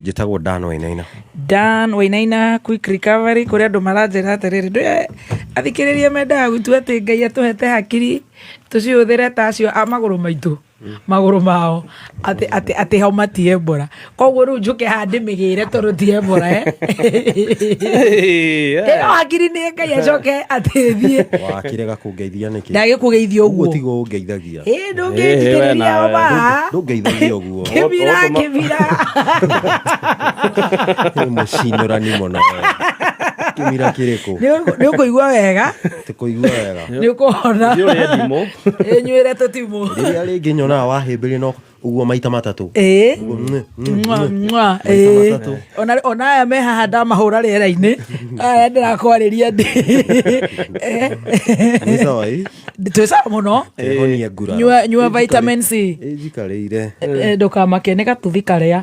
Jitagwo Dan Wainaina. Dan Wainaina quick recovery kuria andu maranjira atiriri ndu athikiririe mendaga gwitu ati Ngai atuhete hakiri tuciuthire tacio amaguru maitu maguru mao ati hau matie mbora koguo riu njuke handi migire toru tie mbora hakiri ni Ngai acoke atithie Wakirega kungeithia niki ndage kugeithia uguo tigo ungeithagia ndungithikiriria oba ndungeithagia uguo kibira mucinurani muno kimira kiriko ni ukuigua wega tikuigua wega ni ukuhona ndio ndimo nywire tutimu ria ringi nyona wahimbirie no uguo maita matatu ona aya me haha ndamahũra rĩera-inĩ aya ndĩrakwariria ndĩ nĩ sawa twĩ sawa mũno honia ngura nyua vitamin C njikarĩire ndũkamake nĩ gatuthi karĩa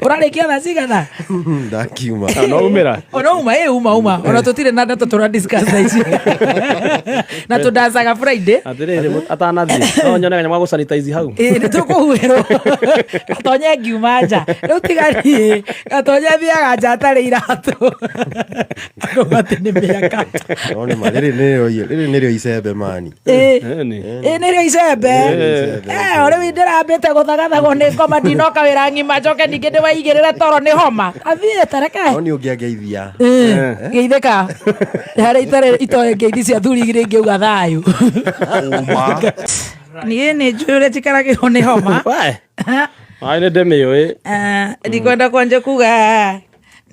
ũrarĩkia thaa cigana ndakiuma no umira ona uma ona tũtirĩ na ndeto tũra discuss thaa ici na tũndacaga Friday atiriri atanathie no nyone kanya mwa sanitize hau nĩ tũkũhuĩrwo gatonye ngiuma nja rĩu tigari gatonye thiaga nja atarĩ iratũ andũ matĩ nĩ mĩaka nĩ ma rĩrĩ nĩrĩo icembe mani nĩrĩo icembe rĩu ndĩrambĩte gũthagathagwo nĩ ngoma ndinoka wĩra ng'ima njoke ningĩ ndĩwaigĩrĩre toro nĩ homa athiĩte reke no nĩ ũngĩangeithia geithĩka harĩa itarĩ itoe ngeithi cia thuri igĩrĩ ingĩuga thayũ niĩ nĩ njũĩ ũrĩa njikaragĩrwo nĩ homa ai nĩ ndĩmĩũĩ ndikwenda kwanja kuga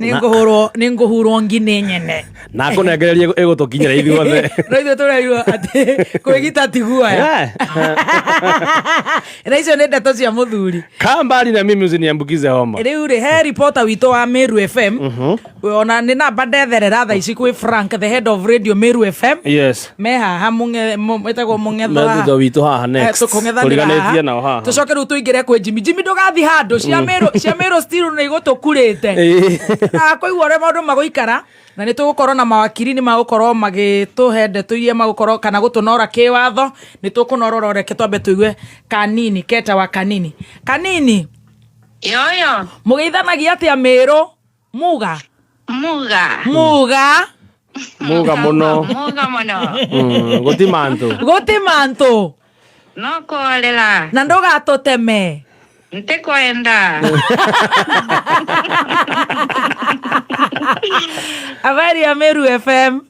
nĩ ngũhurwo ngi nĩ nyene na kũnengereria ĩgũtũkinyĩra ithuothe no ithuĩ tũrerirwo atĩ kwĩgita ti guoya na icio nĩ ndeto cia mũthuri kambari na mimi usiniambukize homa rĩu rĩ he reporter witũ wa Meru FM ona nĩ namba ndetherera thaa ici kwĩ Frank the head of radio Meru FM yes me haha metagwo mũng'etho thutha witũ haha next tũkũng'ethanĩra nao haha tũcoke rĩu tũingĩre kwĩ Jimmy ndũgathi handũ cia Meru still nĩ igũtũkurĩte kũigua ũrĩa maũndũ magũikara na nĩ tũgũkorwo na mawakiri nĩ magũkorwo magĩtũhe ndeto iria magũkorwo kana gũtũnora kĩwatho nĩ tũkũnorora reke twambe tũigue kanini keta wa kanini yoyo mũgeithanagia atĩa Meru muga mũno gũti mantu no kũrĩra na ndũgatũteme ntikwenda habari ya Meru FM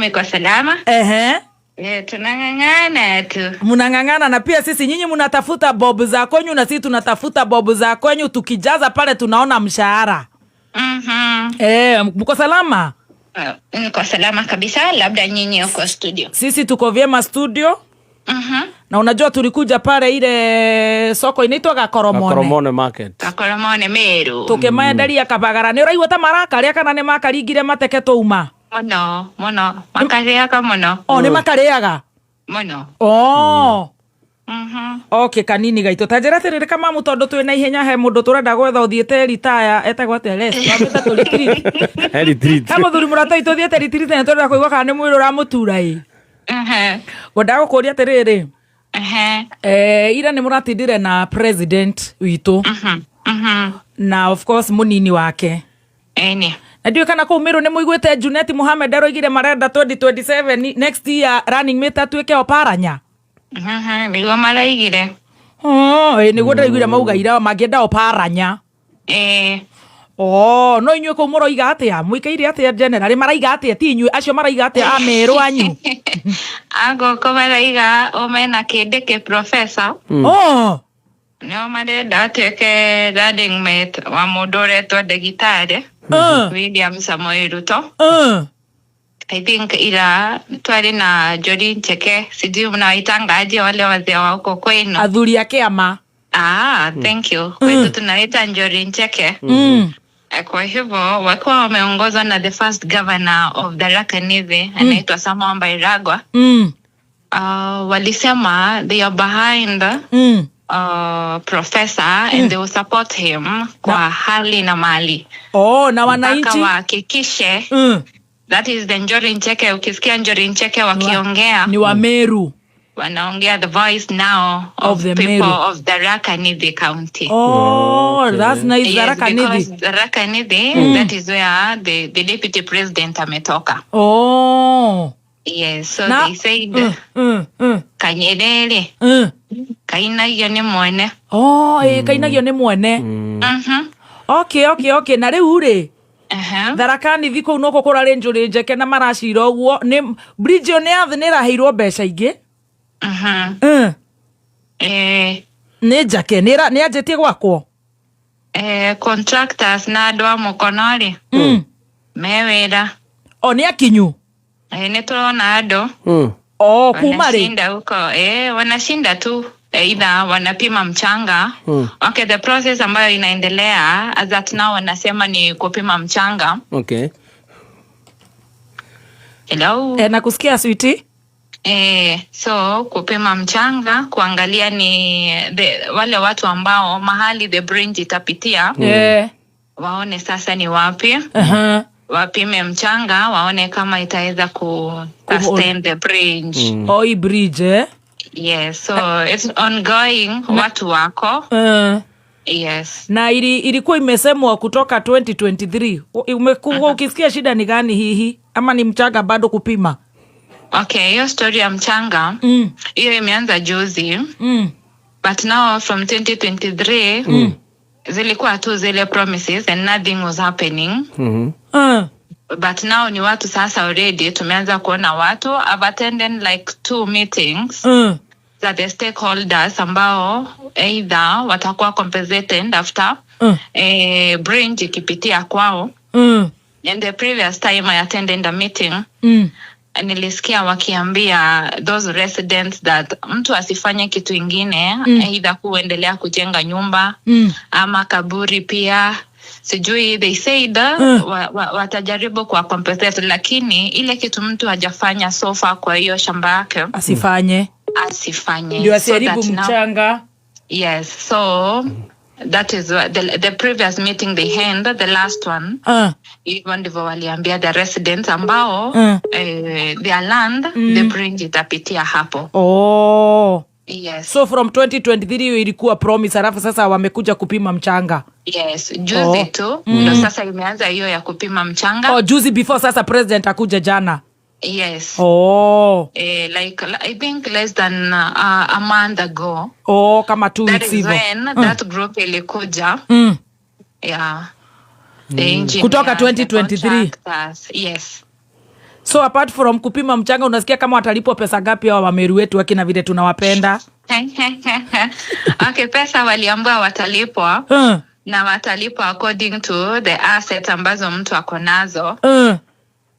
iko salama tunang'ang'ana tu mnang'ang'ana na pia sisi nyinyi mnatafuta bob za kwenyu na sisi tunatafuta bob za kwenyu tukijaza pale tunaona mshahara mko salama niko salama kabisa labda nyinyi uko studio sisi tuko vyema studio na unajua tulikuja pale ile soko inaitwa Gakoromone market Gakoromone Meru tukimaenderia kabagara ni uraigua ta marakaria kana ni makaringire mateke tuma muno makariaga muno ni makariaga muno okay kanini gaito tanjira tiriri kama mutondo twi na ihenya he mundu turenda gwetha uthiete retire etagwo atia rest wabita tu retreat ha muthuri murata itu thiete retreat na turenda kuigua kana ni mwiri uramutura godago kuria tiriri ira ni muratindire na president witu na of course munini wake na ndio kana kũ Meru ni muiguite Junet Mohamed aroigire marenda 2027 next year running mate atuike oparanya niguo maraigire niguo ndaiguire mauga ira mangienda oparanya no inyuĩ kũu mũroiga atĩa mũikaire atĩa general maraiga atĩa ti inyuĩ acio maraiga atĩa a Meru anyu agoko maraiga omena kĩndĩ professor no marenda atuĩke running mate wa mũndũ ũretwo ndagĩtarĩ William Samoei Ruto I think ila twari na Njũri Ncheke sijui mnawaitangaje wale wazee wa huko kwenu athuri ya kĩama thank you kwetu tunaita Njũri Ncheke kwa hivyo wakiwa wameongozwa na the first governor of Tharaka Nithi anaitwa Samoei Mbairagwa walisema they are behind professor and they will support him kwa hali na mali na wananchi wahakikishe that is the Njũri Ncheke ukisikia Njũri Ncheke wakiongea ni wa Meru wanaongea the voice now of the people Meru. of Tharaka Nithi County. Okay. That's nice. Yes, Tharaka because Nithi. Tharaka Nithi, that is where the deputy president ametoka. Yes, so they said Kanyerere kainagio ni mwene. Kainagio ni mwene. Okay. Na riu ri Tharaka Nithi kuu no kukura ri njuri njeke na maracira uguo ni bridge ni athi ni raheirwo mbeca ingi. Ni njake ni anjitie gwakwo. Contractors na andu a mukono ri me wira ni akinyu. Ni turona andu kuma ri wanashinda tu either wanapima mchanga. Okay, the process ambayo inaendelea as at now wanasema ni kupima mchanga. Okay. Hello. Nakusikia sweetie. So kupima mchanga kuangalia ni wale watu ambao mahali the bridge itapitia. Waone sasa ni wapi. Wapime mchanga waone kama itaweza ku sustain the bridge. Hii bridge Yes, so it's ongoing. Watu wako. Yes. Na ilikuwa imesemwa kutoka 2023. Umekuwa ukisikia shida ni gani hihi? Ama ni mchanga bado kupima? Okay, hiyo story ya mchanga hiyo imeanza juzi. But now from 2023 zilikuwa tu zile promises and nothing was happening. But now ni watu sasa already tumeanza kuona watu have attended like 2 meetings that the stakeholders ambao either watakuwa compensated after bridge ikipitia kwao. And the previous time I attended a meeting nilisikia wakiambia those residents that mtu asifanye kitu ingine either kuendelea kujenga nyumba ama kaburi pia. Sijui they said watajaribu kwa compensate, lakini ile kitu mtu hajafanya so far kwa hiyo shamba yake asifanye ndio asiharibu mchanga. Yes, so that is the previous meeting they had, the last one. Even ndivyo waliambia the residents ambao their land the bridge itapitia hapo. Yes. So from 2023 ilikuwa promise, alafu sasa wamekuja kupima mchanga. Yes, juzi tu ndo sasa imeanza hiyo ya kupima mchanga. Juzi before sasa president akuja jana. Yes. Like I think less than a month ago. Kama 2 weeks hivyo. That is when that group ilikuja. Yeah. The engineer, kutoka 2023. Yes. So apart from kupima mchanga unasikia kama watalipwa pesa gapi hao Wameru wetu wakina vile tunawapenda? Okay, pesa waliambiwa watalipwa. Na watalipwa according to the assets ambazo mtu ako nazo.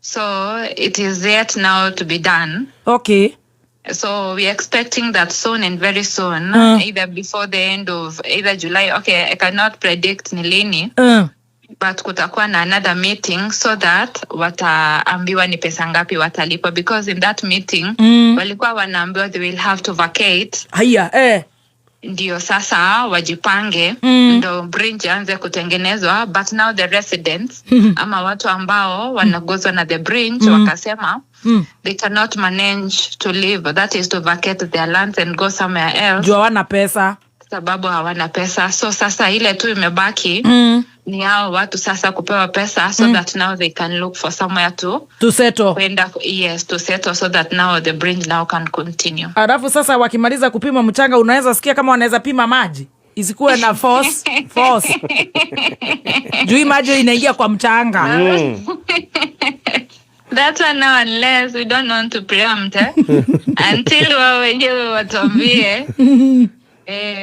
So it is yet now to be done. Okay. So we are expecting that soon and very soon, either before the end of either July. Okay, I cannot predict ni lini. But kutakuwa na another meeting so that wataambiwa ni pesa ngapi watalipwa, because in that meeting walikuwa wanaambiwa they will have to vacate. Ndio sasa wajipange ndo bridge anze kutengenezwa. But now the residents ama watu ambao wanagozwa na the bridge wakasema they cannot manage to live, that is to vacate their lands and go somewhere else. Jua hawana pesa. Sababu hawana pesa. So sasa ile tu imebaki ni hao watu sasa kupewa pesa so that now they can look for somewhere to settle. Yes, to settle so that now the bridge now can continue. Alafu sasa wakimaliza kupima mchanga unaweza sikia kama wanaweza pima maji. Isikuwe na force. Juu maji inaingia kwa mchanga. That's one now, unless we don't want to preempt until wao wenyewe watuambie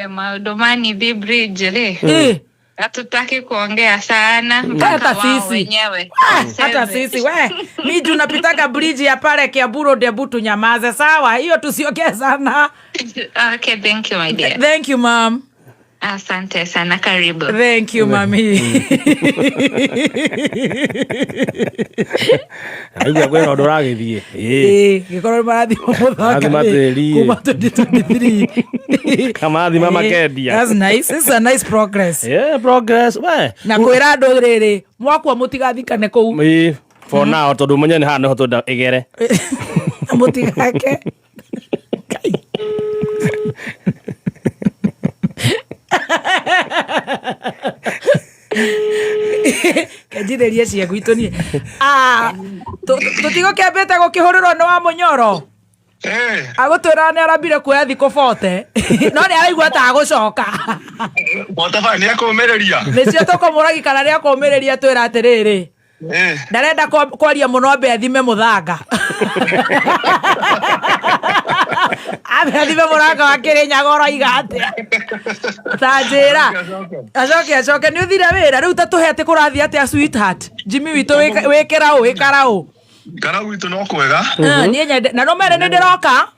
Maudumani the bridge le. Hatutaki kuongea sana mpaka wao wenyewe. Hata sisi mimi tunapitaka bridge ya pale Kiaburo Debu tunyamaze, sawa? Hiyo tusiongee sana. Okay, thank you my dear. Thank you mom. Asante sana, karibu. Thank you mami. Aibu kwa ndo ragithie. Gikoro marathi muthaka. Kuma 2023. Kama athi mama kendia. That's nice. It's a nice progress. Yeah, progress. Na kwira andu riri mwakwa mutigathikane kou. For now tondu munyene hana hoto igere. Mutigake. Kanjireria cia gwitå niä tå tigo kä ambä te gå kä hå rä rwo nä wa må nyoro agå twä ra nä arambire kuoya thikå 40 no nä araigua ta agå coka nä akå mä rä ria nä cio tå kå må ragi kana nä akå mä rä ria twä ra atä rä rä ndarenda kwaria må no ambe athime må thanga ambe athime må ranga wa kä rä nyaga oroiga atä ta njä ra acoke nä å thire wä ra rä u ta tå he atä kå rathiä atä a sweetheart Jimmy witå wä kä raå wä karaå Karau witå no kwega niä nyende na no mere nä ndä roka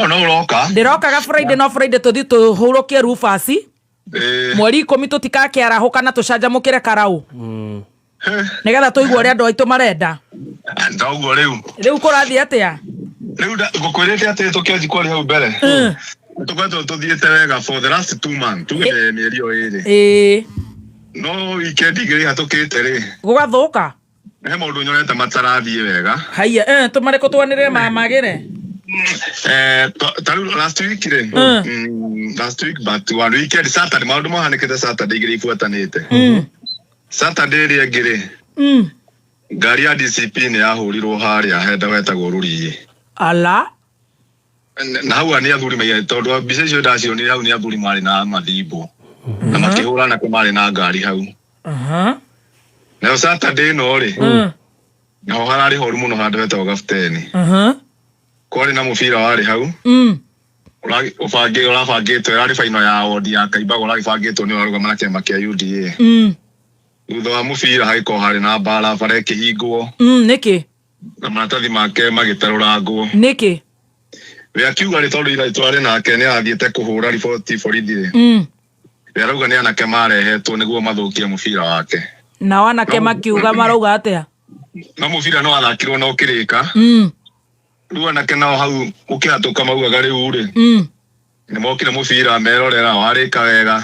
no roka ndä rokaga Friday no Friday tå thiä tå hå rå kie rubasi mweri 10 tå tikakä arahå kana tå canjamå kä re karaå nä getha tå igua å rä a andå aitå marenda ndaguo rä u rä u kå rathiä atä a rä u ngå kwä rä te atä tå kä anji kwarä hau mbere tå koretwo tå thiä te wega for the last 2 months tuge mä eri o ä rä no weekend igä rä hatå kä te rä gå gathå ka he maå ndå nyonete matarathiä wega haia tå marä kå twanä rä magä re tarä last week rä last week but one weekend Saturday maå ndå mahanä te Saturday igä rä ibuatanä te Saturday rä angä rä ngari ya DCP nä yahå rirwo harä a henda wetagwo rå riä ala na hau nä athuri maigä tondå mbica icio ndacionire hau nä athuri marä na mathimbo na makä hå rana kå marä na ngari hau nayo Saturday no rä naho hararä horu må no handå hetagwo gabuteni kwarä na må bira warä hau å rabangä two ärarä baino ya wodi ya Kaimbaga å ragä bangä two nä warå na kä ama kä a UDA thutha wa må bira hagä korwo harä na mbara bara kä hingwo nä kä na maratathi make magä tarå rangwo nä kä we akiuga rä tondå ira twarä nake nä athiä te kå hå ra riboti borithi we arauga nä anake marehetwo nä guo mathå kie må bira wake nao anake makiuga marauga atä a no må bira no wathakirwo no kä rä ka rä u anake nao hau gå kä hatå ka maugaga rä u rä nä mokire må bira merorera warä ka wega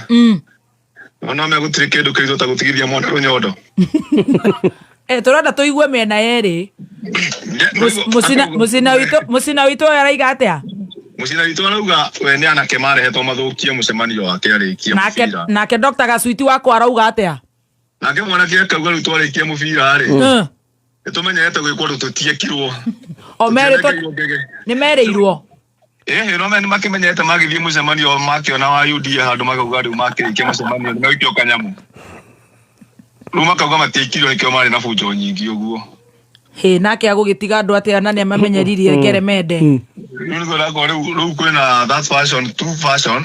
ona me gå tirä kä ndå kä ritå ta gå tigithia mwana rå nyondo tå renda tå igue mĩena yerĩ mũcina witũ ũyũ araiga atĩa mũcina witũ arauga we nĩ anake marehetwo mathũkie mũcemanio wake arĩkie mũbira nake Dr. Gacwiti wakwa arauga atĩa nake mwanake akauga rĩu twarĩkie mũbira rĩ nĩtũmenyerete gwĩkwo ũndũ tũtiekirwo nĩ merĩirwo no me nĩ makĩmenyerete magĩthiĩ mũcemanio makĩona wa UDA handũ makauga rĩu makĩrĩkia mũcemanio nĩ maikio kanyamũ rĩu makauga matiĩkirwo nĩkĩo marĩ na bunjo nyingĩ ũguo nake agũgĩtiga andũ atĩa na nĩ amamenyeririe ngeremende rĩu nĩguo ndakora rĩu kwĩna that fashion true fashion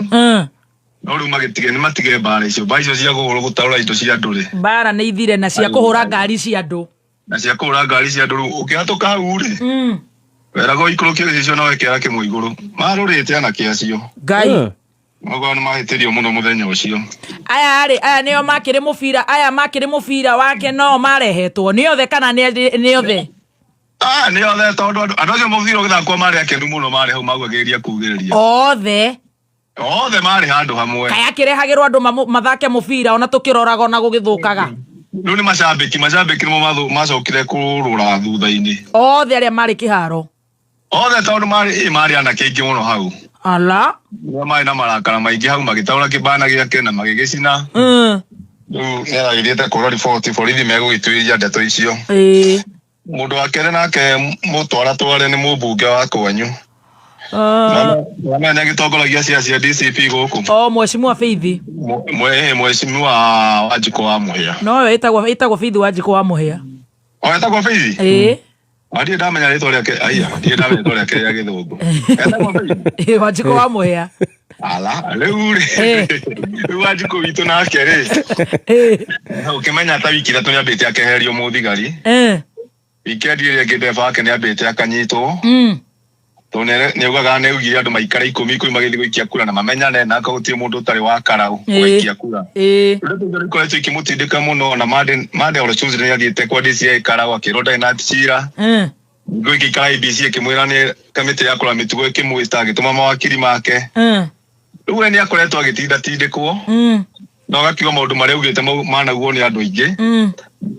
no rĩu magĩtige nĩ matige mbara icio cia kũhũrwo gũtarũra indo cia andũ rĩ mbara nĩ ithire na cia kũhũra ngari cia andũ na cia kũhũra ngari cia andũ rĩu ũkĩhatũka hau rĩ weragwo ikũrũkie gĩcicio no wekĩra kĩmwe igũrũ marũrĩte anake acio ngai ogo nĩ mahĩtĩrio mũno mũthenya ũcio aya nĩo makĩrĩ mũbira wake no marehetwo nĩ othe kana nĩ othe nĩ othe tondũ andũ acio mũbira ũgĩthakwo marĩ akenu mũno marĩ hau maguagĩrĩria kugĩrĩria othe marĩ handũ hamwe kaya kĩrehagĩrwo andũ mathake mũbira ona tũkĩroraga ona gũgĩthũkaga rĩu nĩ macambĩki nĩmo macokire kũrũra thutha-inĩ othe arĩa marĩ kĩharo othe tondũ marĩ anake aingĩ mũno hau ala nĩo marĩ na marakara maingĩ hau magĩtaũra kĩbana gĩake na magĩgĩcina rĩu nĩ aragĩthiĩte kũra riboti borithi megũgĩtuĩria ndeto icio mũndũ wa kerĩ nake mũtwaratware nĩ mũmbunge wa kwanyu nĩ agĩtongoragia cia DCP gũkũ mwecimua Faith mwecimua Wanjikũ wa Mũhĩa nowe ĩtagwo Faith Wanjikũ wa Mũhĩa etagwo Faith ndirĩ ndamenya rĩtwa rĩake rĩa gĩthũngũ etagwo Faith Wanjikũ wa Mũhĩa rĩu Wanjikũ witũ nake rĩ ũkĩmenya ta wiki ithatũ nĩ ambĩte akeherio mũthigari wikendi ĩrĩa ĩngĩ ndeba wake nĩ ambĩte akanyitwo tondũ nĩ augaga nĩ augire andũ maikare 10 magĩthiĩ gũikia kura na mamenyane na gũtirĩ mũndũ ũtarĩ wa karaũ gũikia kura rĩu ikoretwo ikĩmũtindĩka mũno na Mande Olechunzi nĩ athiĩte kwa DCI karaũ akĩrwo ndarĩ na cira gũgĩikara IEBC ĩkĩmwĩra nĩ kamĩtĩ ya kũrora mĩtugo ĩkĩmwĩta agĩtũma mawakiri make rĩu we nĩ akoretwo agĩtindatindĩkwo no gakiuga maundu maria ugite managuo ni andu aingi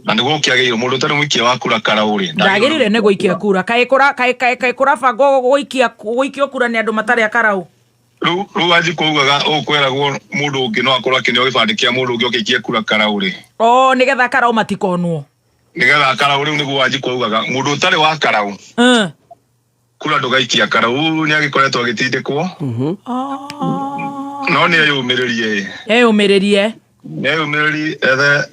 na niguo kiageiro mundu tari muikia wa kura karauri ndagirire ne guikia kura kai kura bango guikia kura ni andu matari akarau ru aji kuugaga ukweragwo mundu ungi no akorwo akinio gibandi kia mundu ungi ukiikia kura karauri nigetha karau matikonwo nigetha karau riu niguo aji kuugaga mundu utari wa karau kura ndugaikia karau ni agikoretwo agitindikwo no ni eyumiririe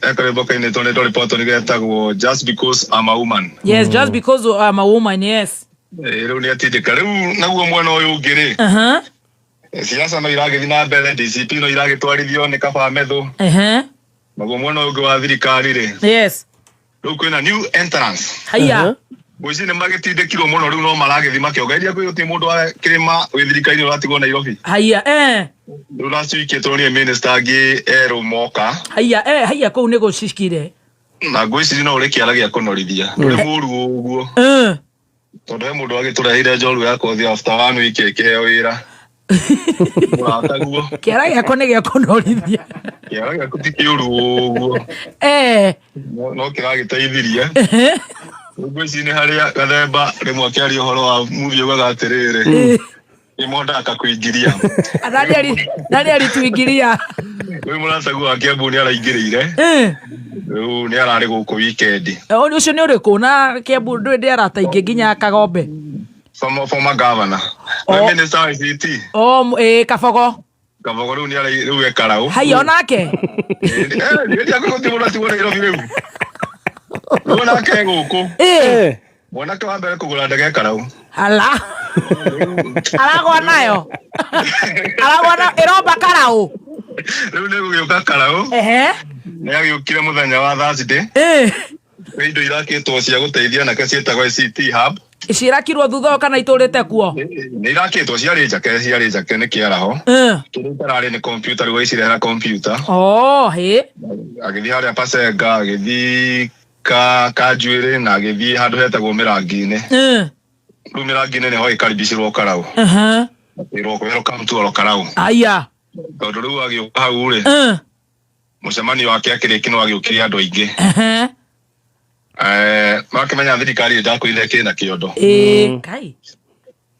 ekariboka-inĩ tũnĩtwo report nĩgetagwo just because I'm a woman. Yes, just because I'm a woman, yes. Rĩu nĩ atindĩka rĩu naguo mwena ũyũ ũngĩ rĩ siasa no iragĩthi na mbere, DCP no iragĩtwarithio nĩ kaba methũ naguo mwena ũngĩ wa thirikari rĩ yes rĩu kwĩna new entrance haya Boisi nĩ magĩtindĩkirwo mũno rĩu no maragĩthi makĩongereria kwĩ gũtirĩ mũndũ wa kĩrĩma wĩ thirikari-inĩ ũratigwo Nairobi haya rĩu last week tũronire minister angĩ erũ moka haya kũu nĩ gũcikire na ngwĩciria no ũrĩ kĩara gĩa kũnorithia ũrĩ mũru ũguo tondũ he mũndũ agĩtũreheire njorua ya kothi after 1 week ĩkĩheo wĩra mũrataguo kĩara gĩako nĩ gĩa kũnorithia kĩara gĩaku ti kĩũru ũguo no kĩragĩteithirie ngwĩciria nĩ harĩa gathemba rĩmwe akĩaria ũhoro wa muthi ugaga atĩrĩrĩ nĩmondaga kũingĩria nani alituingiria rĩu mũrataguo wa Kiambu nĩ araingĩrĩire rĩu nĩ ararĩ gũkũ weekend ũcio nĩ ũrĩkũ na Kiambu ndĩ arataingĩ nginya Kagombe former governor minister wa ICT Kabogo rĩu nĩ arĩ rĩu ekarau haya onake nĩ akũgũti mũno atigwo Nairobi rĩu onake gũkũ mwanake wa mbere kũgũra ndege ekarau ala aragwa nayo ĩromba karau rĩu nĩ gũgĩũka karau nĩ agĩũkire mũthenya wa Thursday indo irakĩtwo cia gũteithia nake ciĩtagwo ICT hub cirakirwo thutha kana itũrĩte kuo nĩ irakĩtwo ciarĩ njake nĩ kĩaraho kĩrĩa itararĩ nĩ computer rĩu icirehera computer agĩthiĩ harĩa Pasenga agĩthiĩ Kanjuĩrĩ na agĩthiĩ handũ hetagwo Mĩrangi-inĩ rĩu Mĩrangi-inĩ nĩho ĩkaribicirwo karau welcome to karau aya tondũ rĩu agĩũka hau rĩ mũcemanio wake akĩrĩki no agĩũkire andũ aingĩ makĩmenya thirikari ndakuire kĩna kĩondo kai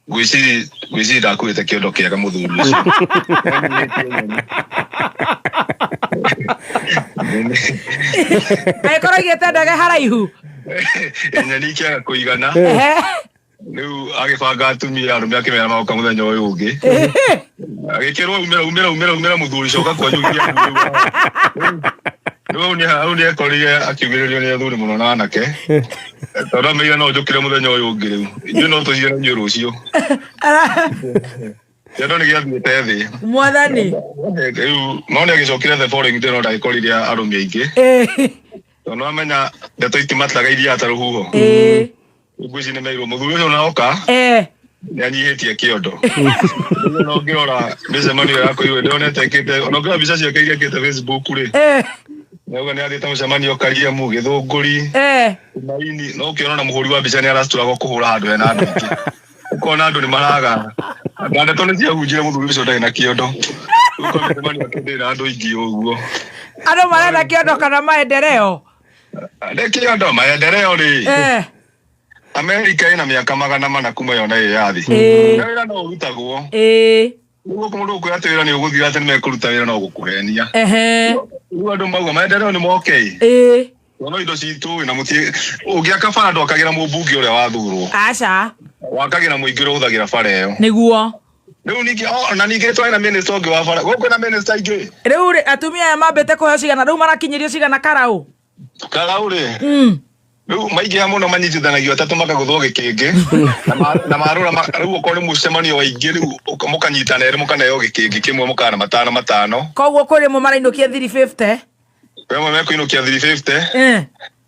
ngwĩciria ndakuĩte kĩondo kĩega mũthuri ũcio agĩkorwo igĩte ndege haraihu nyeni ikĩaga kũigana rĩu agĩbanga atumia arũme akĩmera magoka mũthenya ũyũ ũngĩ agĩkĩrwo umĩra mũthuri coka kwanyu rĩu nĩ ekorire akiugĩrĩrio nĩ athuri mũno na anake tondũ amĩire no njũkĩre mũthenya ũyũ ũngĩ rĩu ithuĩ no tũciaranio rũciũ kĩondo nĩ gĩathiĩte thĩ mwathani rĩu no nĩ agĩcokire the following day no ndagĩkorire arũme aingĩ tondũ amenya ndeto itimatlaga iria ata rũhuho ngwĩciria nĩ meirwo mũthuri ũcio naoka nĩ anyihĩtie kĩondo no ngĩrora mĩcemanio ya kũigua ndĩronete ĩkĩte ona ngĩrora mbica ciake iria ĩkĩte Facebook rĩ nĩuga nĩ athiĩte mũcemanio Kariamu Gĩthũngũri Maini no ũkĩona na mũhũri wa mbica nĩ aracitũraga kũhũra handũ hena andũ aingĩ ũkona andũ nĩ maraga na ndeto nĩ ciahunjire mũthuri ũcio ndarĩ na kĩondo mũcemanio akĩndĩ na andũ aingĩ ũguo andũ marenda kĩondo kana maendeleo nĩ kĩondo maendeleo rĩ Amerika ina miaka 400 kuma yona yathi wĩra no ũrutagwo nĩguo mũndũ ũkwĩra atĩ wĩra nĩ ũgũthira atĩ nĩmekũruta wĩra no gũkũhenia rĩu andũ mauga maendeleo nĩ mokei no indo citũ na mũtie ũngĩaka bara ndwakagĩra mũmbunge ũrĩa wathurwo aca wakagĩra mũingĩ ũrĩa ũhũthagĩra bara ĩyo nĩguo rĩu ningĩ na ningĩ twarĩ na minister ũngĩ wa bara gũkũ na minister ingĩ rĩu atumia aya mambĩte kũheo cigana rĩu marakinyĩrio cigana karau rĩ rĩu maingĩ mũno manyitithanagio atatũ makagũthwo gĩkĩngĩ na marũra rĩu okorwo nĩ mũcemanio wa ingĩ rĩu mũkanyitana erĩ mũkaneo gĩkĩngĩ kĩmwe mũkana matano koguo kũrĩ mwe marainũkia 350 wemwe mekũinũkia 350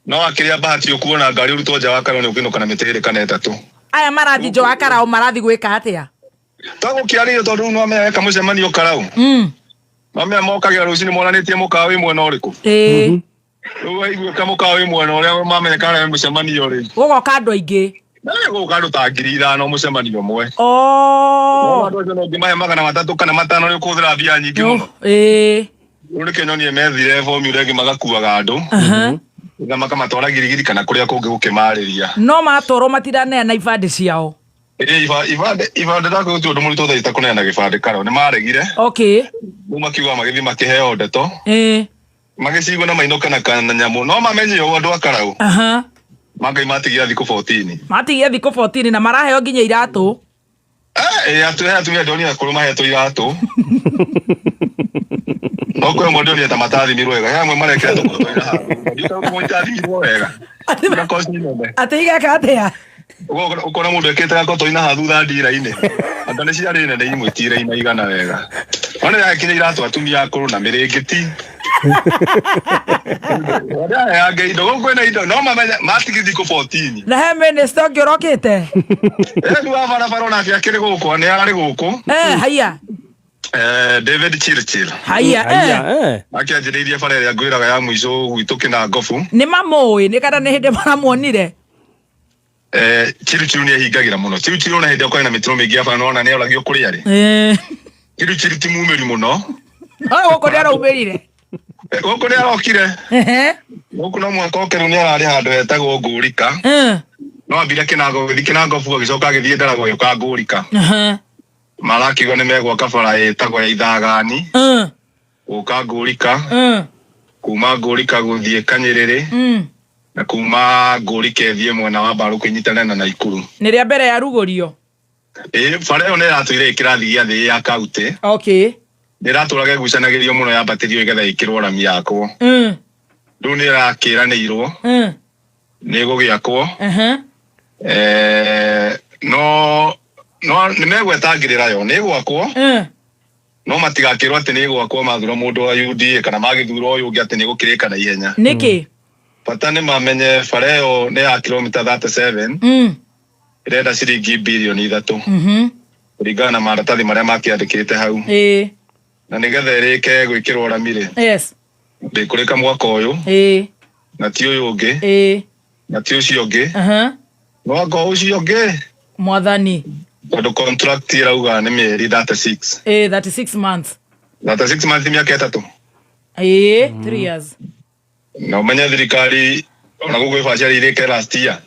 no akĩrĩa bahati ũkuona ngari ũrutwo nja wa karau nĩ ũkĩinũka na mĩtĩ ĩrĩ kana ĩtatũ aya marathi nja wa karau marathi gwĩka atĩa tagũkĩarĩrio tondũ rĩu no meka mũcemanio karau no mea mokagĩra rũcinĩ monanĩtie mũkawa wĩ mwena ũrĩkũ rĩu waiguĩka mũkawa wĩ mwena ũrĩa mamenyeka harĩa mũcemanio rĩ gũgoka andũ aingĩ gũgoka andũ ta 5,000 mũcemanio ũmwe andũ acio no ngĩmahe 300 kana 500 nĩ ũkũhũthĩra mbia nyingĩ mũno uri kenyonie methire formula magakuaga andu na makamatwara girigiri kana kuria kungi gukimariria no matoro matirane na ibande ciao ibande dako tu ndu muri tha kunena gibande karo ni maregire okay uma kiuga magithi makiheo ndeto magicigo na mainoka na kana nyamu no mamenye yo andu akarau magai matigia thiko 14 matigia thiko 14 na maraheo nginya iratu atu ndonia kuruma heto iratu no kwa mondo ni tamatathi mirwega yamwe marekera tukotoira yuta kumutathi mirwega na kosi nome atiga katea ukona mundu ekete gakotoina hathutha ndira-ine andane ciarĩ nene imwĩtire ina igana wega ona yakinya iratu atumia akũrũ na mĩrĩngĩti ya ngai ndogo kwena indo no matigithiko 14 na he minister ngĩrokĩte ni wa barabara na afya kĩrĩ gũkũ nĩ ararĩ gũkũ haya David Chirchir haya akĩanjĩrĩirie bara ĩrĩa ngwĩraga ya mũico gwitũ kĩnangobu nĩ mamũĩ nĩ kana nĩ hĩndĩ maramuonire Chirchir nĩ ahingagĩra mũno Chirchir ona hĩndĩ ũkorĩ na mĩtino mĩingĩ abana nona nĩ oragio kũrĩ arĩ Chirchir ti mumĩri mũno gũkũ nĩ araumĩrire gũkũ nĩ arokire gũkũ no mwaka ũkerũ nĩ ararĩ handũ hetagwo Ngũrika no ambire kĩnangobu agĩcoka agĩthiĩ Ndarago gĩũka Ngũrika marakiuga nĩ megwaka bara ĩtagwo ya Ithagani gũka Ngũrika kuma Ngũrika gũthiĩ Kanyĩrĩrĩ na kuma Ngũrika ĩthiĩ mwena wa Mbaru kũnyitana na Naikuru nĩ rĩa mbere yarugũrio bara ĩyo nĩ ĩratũire ĩkĩrathi gĩa thĩ ya kaunti okay nĩ ĩratũraga ĩgucanagĩrio mũno yambatĩrio ĩgetha ĩkĩrwo rami yakwo rĩu nĩ ĩrakĩranĩirwo nĩ gũgĩakwo no nĩ megwetangĩrĩra yo nĩ gwakwo no matigakĩrwo atĩ nĩ gwakwo mathura mũndũ wa UDA kana magĩthura ũyũ ũngĩ atĩ nĩ gũkĩrĩka na ihenya nĩkĩ bata nĩ mamenye bara ĩyo nĩ ya kilomita 37 ĩrenda ciringi bilioni 3 kũringana na maratathi marĩa makĩandĩkĩte hau na nĩgetha ĩrĩke gwĩkĩrwo rami-rĩ ndĩkũrĩka mwaka ũyũ na ti ũyũ ũngĩ na ti ũcio ũngĩ mwaka ũcio ũngĩ mwathani tondũ contract ĩrauga nĩ mĩeri 36 36 months 36 months mĩaka 3 3 years na ũmenye thirikari ona gũkũ ĩbacĩrĩ irĩke last year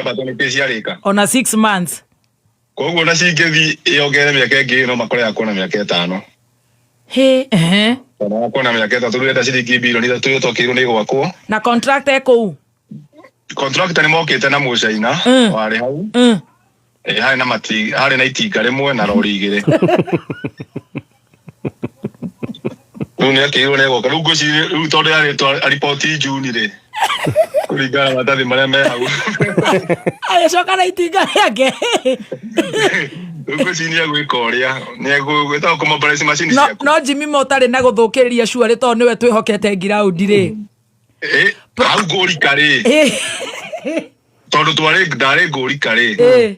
bata nĩ ciarĩka ona 6 months koguo na cingĩthi ĩongere mĩaka ĩngĩ no makore ya kuona mĩaka 5 kana kuona mĩaka 3 rĩrĩa ciringi bilioni 3 tokĩirwo nĩ gwakwo na contract kũu contract nĩ mokĩte na mũcaina warĩ hau harĩ na itinga rĩmwe na rori igĩrĩ rĩu nĩ akĩirwo nĩ gũka rĩu ngwĩciria rĩu tondũ yarĩ aripoti June-rĩ kũringana na maratathi marĩa me hau agĩcoka na itinga rĩake rĩu ngwĩciria gwĩka ũrĩa nĩ gwĩtagwo kũmobarĩci macini ciaku no Jimmy mũtarĩ na gũthũkĩrĩria cuarĩ tondũ nĩwe twĩhokete ngiraundi-rĩ hau Ngũrika-rĩ tondũ ndarĩ Ngũrika-rĩ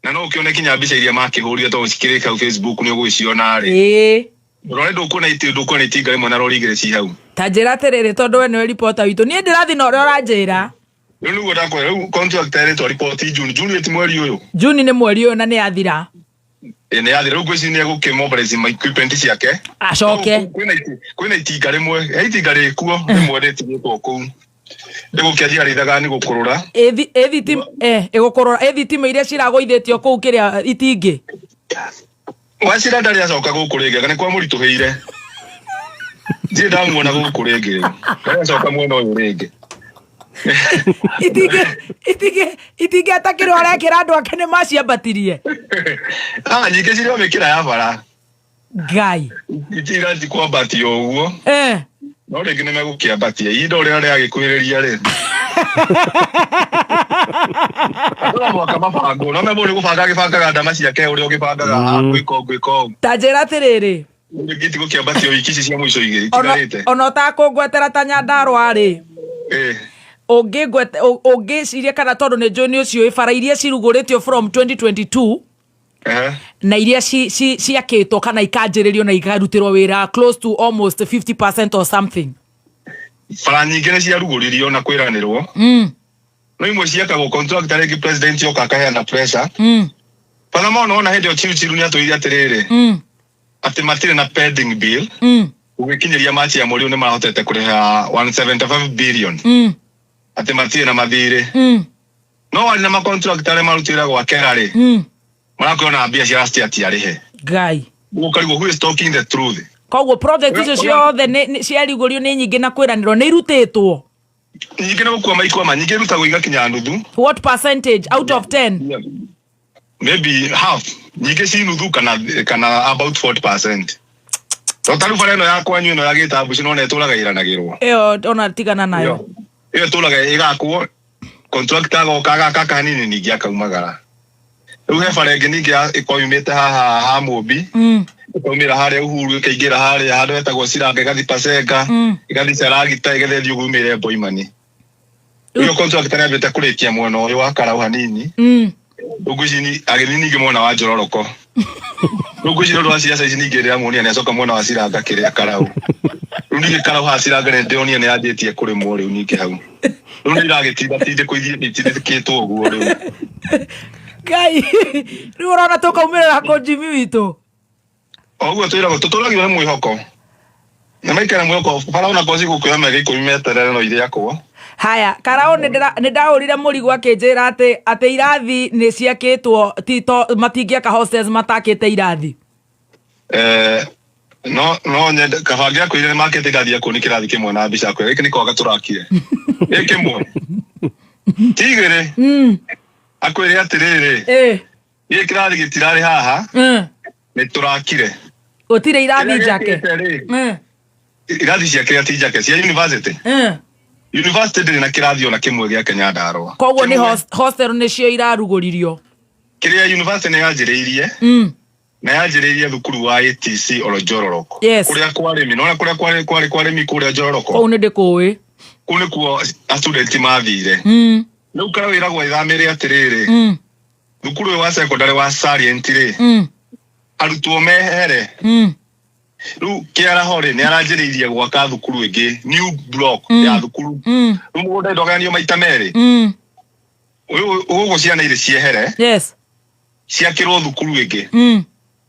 na no ũkĩone kinya mbica iria makĩhũrire tondũ cikĩrĩ hau Facebook nĩ ũgũciona-rĩ rore ndũkuona itinga rĩmwe na rori igĩrĩ ci hau ta njĩra atĩrĩrĩ tondũ we nĩwe reporter witũ niĩ ndĩrathiĩ na ũrĩa ũranjĩra rĩu nĩguo ndakwĩra rĩu contract ĩrĩtwo report June ti mweri ũyũ June nĩ mweri ũyũ na nĩ yathira nĩ yathira rĩu ngwĩciria nĩ egũkĩmobilize equipment ciake acoke kwĩna itinga rĩmwe itinga rĩkuo rĩmwe rĩtigĩtwo kũu ndĩgũkĩanjia Ithagani gũkũrũra ĩgũkũrũra thitima iria ciragũithĩtio kũu kĩrĩa itingĩ Wachira ndarĩ acoka gũkũ rĩngĩ kana nĩ kwa mũritũhĩire ndiĩ ndamuona gũkũ rĩngĩ ndarĩ acoka mwena ũyũ rĩngĩ itingĩ atakĩrĩ arekĩra andũ ake nĩ maciambatirie nyingĩ cirĩ mĩkĩra ya bara Ngai itirati kwambatia ũguo no rĩngĩ nĩ megũkĩambatia ihinda ũrĩa rĩagĩkuhĩrĩria-rĩ mwaka mabango no memũrĩ gũbanga agĩbangaga ndama ciake ũrĩa ũgĩbangaga gwĩka ta njĩra atĩrĩrĩ gĩti gũkĩambatia wiki ici cia mũico igĩrĩ itigarĩte ona ũtakũngwetera ta Nyandarũa-rĩ ũngĩciria kana tondũ nĩ njũĩ nĩ ũcio bara iria cirugũrĩtio from 2022 na iria ciakĩtwo kana ikanjĩrĩrio na ikarutĩrwo wĩra close to almost 50% or something bara nyingĩ nĩ ciarugũririo na kwĩranĩrwo no imwe ciakagwo contract rĩngĩ president yoka akaheana pressure bara mono ona hĩndĩ ĩyo Chirchir nĩ atwĩire atĩrĩrĩ atĩ matirĩ na pending bill ugikinyiria machi ya muri ni marahotete kuriha 175 billion ati matie na mathire no wali na ma contract ale marutira gwa kerari marakuona mbia cia state arihe gai ukarigo who is talking the truth koguo project icio ciothe ni ciarigurio ni nyingi na kwiraniro ni irutitwo nyingi na gukua maikwa manyingi rutagwo igakinya nuthu. What percentage out of 10? Maybe half. Nyingi si nuthu kana about 40%. Totalu fareno yakwa nyuno ya gitabu cino netulaga iranagirwo ona tigana nayo iyo tulaga igakwo contractor go kaga kanini ningi akaumagara uhe farenge ningi ikoyumete ha Mobi ikomira haria Uhuru ikaigira haria handu etagwo Siranga igathi Paseka igathi Saragita igathe ugumire Boimani iyo contractor ni abete kurikia mwono uyu wa Karau hanini ugujini agenini ngimona wa Njororoko ugujini ndo asiasa icinigirira munia necoka mwana wa Siranga kiria Karau runigi Karau ha Siranga ne ndonia ne ajetie kuri muri unike hau rundi ragitinda tinde kuithie bitithikitwo guo riu Kai riu rona toka umira ko Jimmy wito oguo twirago tutulagio ni mwihoko na maikara mwihoko faraona kozi gukuya mege ikumeterere no iria yakwo. Haya Karau ni ndaurire murigo akinjira ati irathi ni ciakitwo tito matingia ka hostels matakite irathi no nyenda kabangia kwire market irathi ko ni kirathi kimwe na mbica ko iki ni kwaga turakire kimwe tigere akwire atiriri ye kirathi gitirari haha ni turakire utire irathi jake irathi ciake atijake cia university University ndiri na kirathi ona kimwe gia Kenya Ndarwa koguo ni hostel ni cio iraruguririo kiria university ni yanjiriirie na yanjiriirie thukuru wa ATC Olojororoko kuria kwarimi nona kuria kwarimi kuria Njororoko kou ni ndikuwi kune kuo student mathire no Karau iragwa ithamire atiriri thukuru wa secondary wa Salient ri arutwo mehere ru kiara hore ni aranjiriirie gwaka thukuru ingi new block ya thukuru mugunda ndoganio maita meri ugu ciana ire ciehere ciakirwo thukuru ingi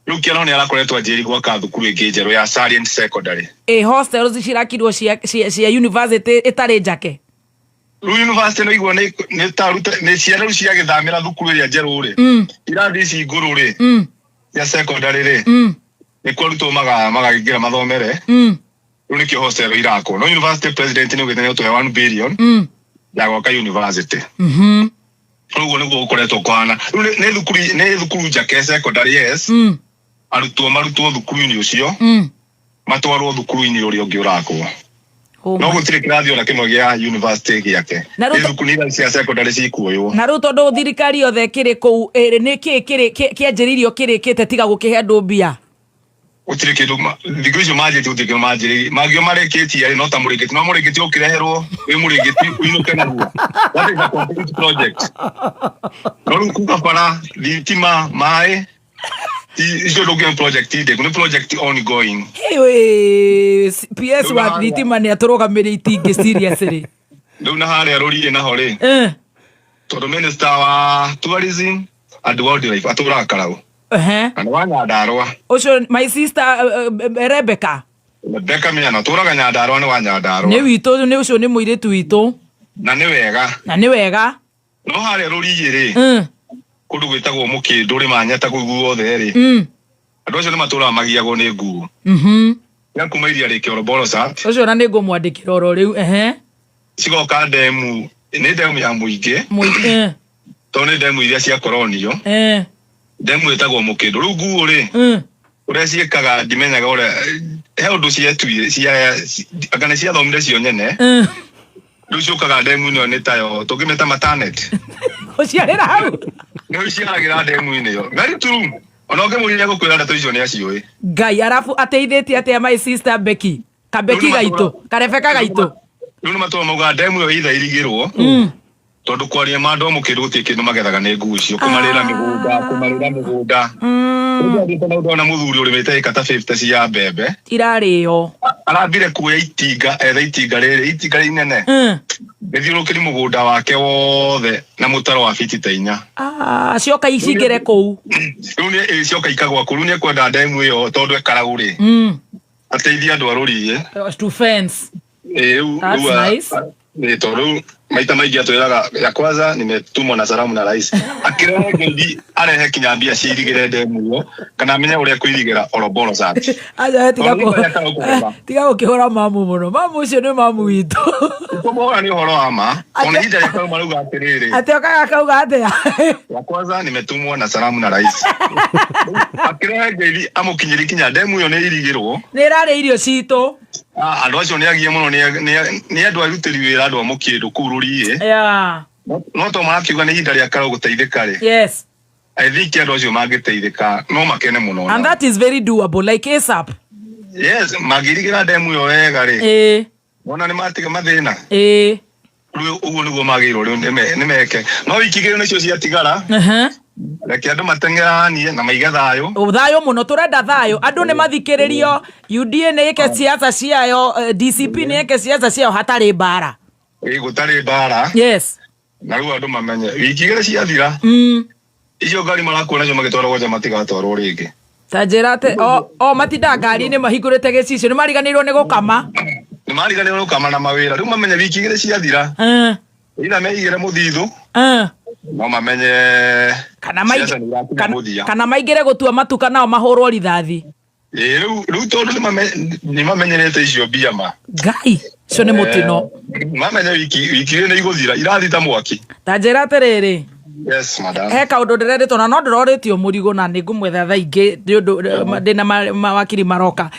ru kiara ni arakoretwo njiri gwaka thukuru ingi njeru ya Salient secondary hostels cirakirwo cia university itari njake ru university no igwa ni taruta ni ciana ru cia githamira thukuru iria njeru ri irathi ci nguru ri ya secondary ri ni kwaruto magagira mathomere runi ki hostel irako no university president ni ugithane to 1 billion ya gwaka university rugo ni gukoretwo kwana ni thukuru jake secondary arutwo thukuru-ini ucio matwarwo thukuru-ini uria ungi urakwo no gutire kirathi ona kimwe gia university giake ni thukuru ira cia secondary cikuoywo na ru tondu thirikari yothe kiri kou ni kianjiririo kirikite tiga gukihe andu mbia utire kindu thigucio majeti utike majiri magio mareketie ari no ta murigiti no murigiti ukireherwo wi murigiti uinuke na ruo what is a complete project no kuka para thitima mai icio nduge project ide kuna project ongoing PS wa thitima ni aturugamire itingi seriously ndu na haria ruri ina hore tondu minister wa tourism and wildlife atura Karau and wana Ndarwa ucio my sister Rebecca mina turaga Nyandarwa ni wa Nyandarwa ni wito ni ucio ni muiritu wito na ni wega no haria rurigiri kundu gwitagwo Mukindu ri manyata kugu othe ri andu acio ni matura magiagwo ni nguo ya kumairia ri Kioroboro sat ucio na ni ngumwandikira oro riu cigoka demu ni demu ya muingi to ni demu iria cia koronio demu etagwo Mukindu ru nguo ri uria ciekaga ndimenyaga uria he undu cietuire cia akana cia thomire cio nyene ru ciokaga demu no ni tayo tugimeta maternity uciarira hau no ciaragira demu ini yo very true ona ngemuria gukwira ndato icio ni acio Ngai arafu ateithitie atia my sister Becky Kabeki gaito Karebeka gaito ru matwa mauga demu yo itha irigirwo tondu kwaria mando Mukindu gutie kindu magethaga ni nguu cio kumarira migunda ndona muthuri uri mete ikata 50 cia mbembe irario arambire kuya itinga itinga inene githiurukiri mugunda wake wothe na mutaro wa fiti ta 4 cioka icingire kou riu ni cioka ikagwa kuru ni kwenda demu iyo tondu Karau ri ateithia andu aruri to fence. That's nice. Toru maita maingi atwiraga ya kwanza nimetumwa na salamu na rais akirehe ngendi arehe kinyambia cirigire ndemu kana menye uria kwirigira oroboro sana aja tiga ukihora mamu muno mamu ucio ni mamu witu kumora ni horo ama ona hita ya kama maruga atiriri atiokaga kauga atia ya kwanza nimetumwa na salamu na rais akirehe ngendi amukinyiri kinya ndemu yo ni irigirwo ni rari irio citu andu acio ni agie muno ni andu arutiri wira andu amukindu kururi no to makiuga ni hinda ria karo guteithika ri yes I think andu acio mangiteithika no makene muno and that is very doable like ASAP yes magirigira ndemu yo wega ri ona ni matiga mathina riu uguo niguo magirwo riu ni meke no ikigire nicio cia tigara reke andu matengeranie na maiga thayo thayo muno turenda thayo andu ni mathikiririo UDA ni ike siasa ciayo DCP ni ike siasa ciayo hatari bara gutari bara yes na riu andu mamenye ikigire ciathira icio ngari marakuona cio magitwara goja matigatwarwo ringi tajerate matinda ngari ni mahingurite gicicio ni mariganirwo ni gukama ni mariganirwo ni gukama na mawira riu mamenye ikigire ciathira ina meigire muthithu no mamenye kana maigire gutua matuka nao mahurwo rithathi riu tondu ni mamenyerete icio biama ngai cio ni mutino mamenye wikire ni iguthira irathita mwaki tanjira atiriri yes madam he kaundu ndiretwo na no ndiroritio murigo na ningumwetha tha ingi ndina mawakiri maroka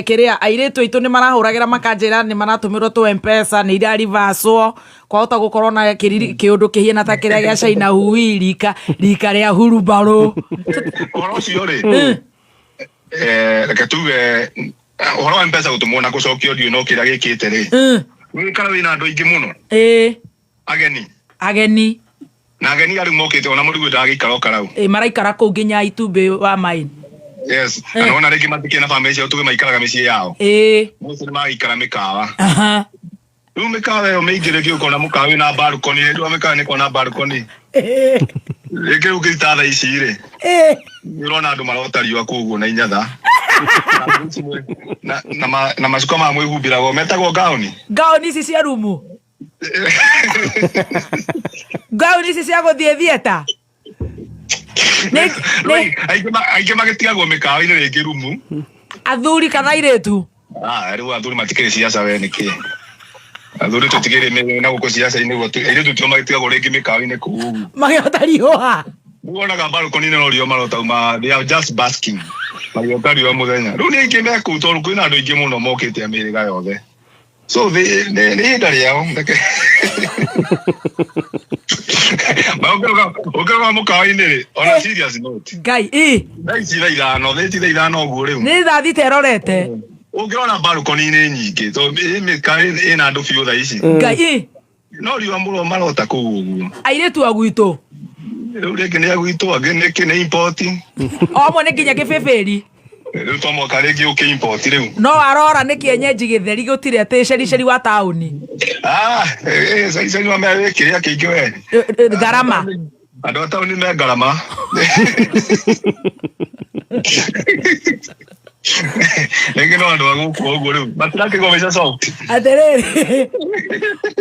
kiria airetu itu ni marahuragira makanjira ni maratumirwo tu M-Pesa ni ira rivaswo kwahota gukorwo na kiundu kihiana ta kiria gia China hui rika ria hurubaro oro cio ri reke tuge uhoro wa M-Pesa gutumwo na gucokio ndio no kiria gikite ri ni kana wina andu ingi muno ageni na ageni ari mokite ona murigo ndagikara okarau maraikara ku nginya itumbi wa main yes ana ona rigi matike na family cio tuge maikaraga micii yao musi ni maikara mikawa riu mikawa yo meigire gio kona mukawi na balcony ndio amekawa ni kona balcony reke ukita tha ici ri urona andu marotariwa kuguo na inyatha na macuka ma mwihubirago metagwo gauni ici cia rumu gauni ici cia guthie thieta aingĩ magĩtigagwo mĩkawa-inĩ rĩngĩ rumu athuri kana iretu rĩu athuri matikĩrĩ ciaca we nĩkĩ athuri tũtigĩrĩ na gũkũ ciaca-inĩ guo airĩtu tio magĩtigagwo rĩngĩ mĩkawa-inĩ kũu ũguo magĩota riũa wonaga balcony-inĩ no riũa marotauma they are just basking magĩota riũa mũthenya rĩu nĩ aingĩ mekũu tondũ kwĩna andũ aingĩ mũno mokĩte Amerika yothe so nĩ ihinda rĩao ũkĩroga mũkawa-inĩ rĩ ona serious note ngai thaa ici thaa ithano ũguo rĩu nĩ thaa thita ĩrorete ũngĩrona balcony-inĩ nyingĩ tondũ mĩkawa ĩna andũ biũ thaa ici ngai no riũa mũno marota kũu ũguo airĩtu a gwitũ rĩu rĩngĩ nĩ agwitũ angĩ nĩ import omwe nĩ nginya kĩbĩbĩri rĩu to mwaka rĩngĩ ũkĩ-import rĩu no arora nĩ kĩenyenji gĩtheri gũtirĩ atĩ cericeri wa taũni cericeri wa mea wĩ kĩrĩa kĩingĩ we ngarama andũ a taũni me ngarama rĩngĩ no andũ a gũkũ ũguo rĩu matirakĩgwo mĩca soft atĩrĩrĩ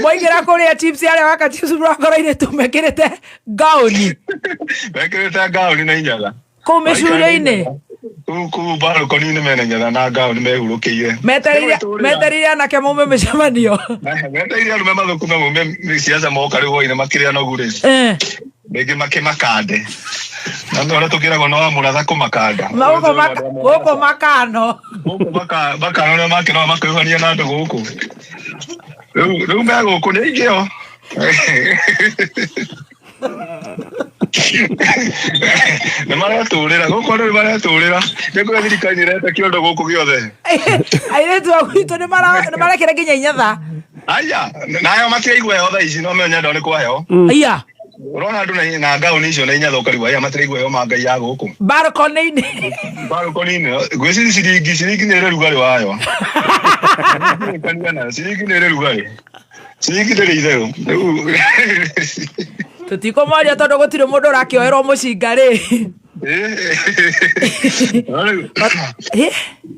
mwaingĩra kũrĩa chips arĩa waka chips mũrakora airĩtu mekĩrĩte gauni na inyaga kũu mĩcurio-inĩ kũu balcony-inĩ mena nyatha na gauni mehurũkĩire metereire anake maume mĩcemanio metereire arũme mathũkume maume ciaca moka rĩu hwainĩ makĩrĩa nogu rĩ rĩngĩ makĩmakande na nĩ ũrĩa tũkĩragwo no wa mũratha kũmakanda gũkũ makano makano ũrĩa makĩrora makĩrugania na andũ gũkũ rĩu me gũkũ nĩ aingĩ o nĩ maretũrĩra gũkũ andũ nĩ maretũrĩra nĩ kũrĩa thirikari nĩ ĩrete kĩondo gũkũ gĩothe airĩtu a gwitũ nĩ marekĩra nginya inyatha aya nayo matiraigua heho thaa ici no menya ndao nĩ kwa heho aya urona andũ na ngauni icio na inyatha ũkarigua aya matiraigua heho ma ngai ya gũkũ balcony-inĩ gwĩciria ciringi nĩ ĩrĩ rugarĩ wayo ciringi nĩ ĩrĩ rugarĩ ciringi ndĩrĩ itherũ tũtikũmoria tondũ gũtirĩ mũndũ ũrakĩoerwo mũcinga rĩ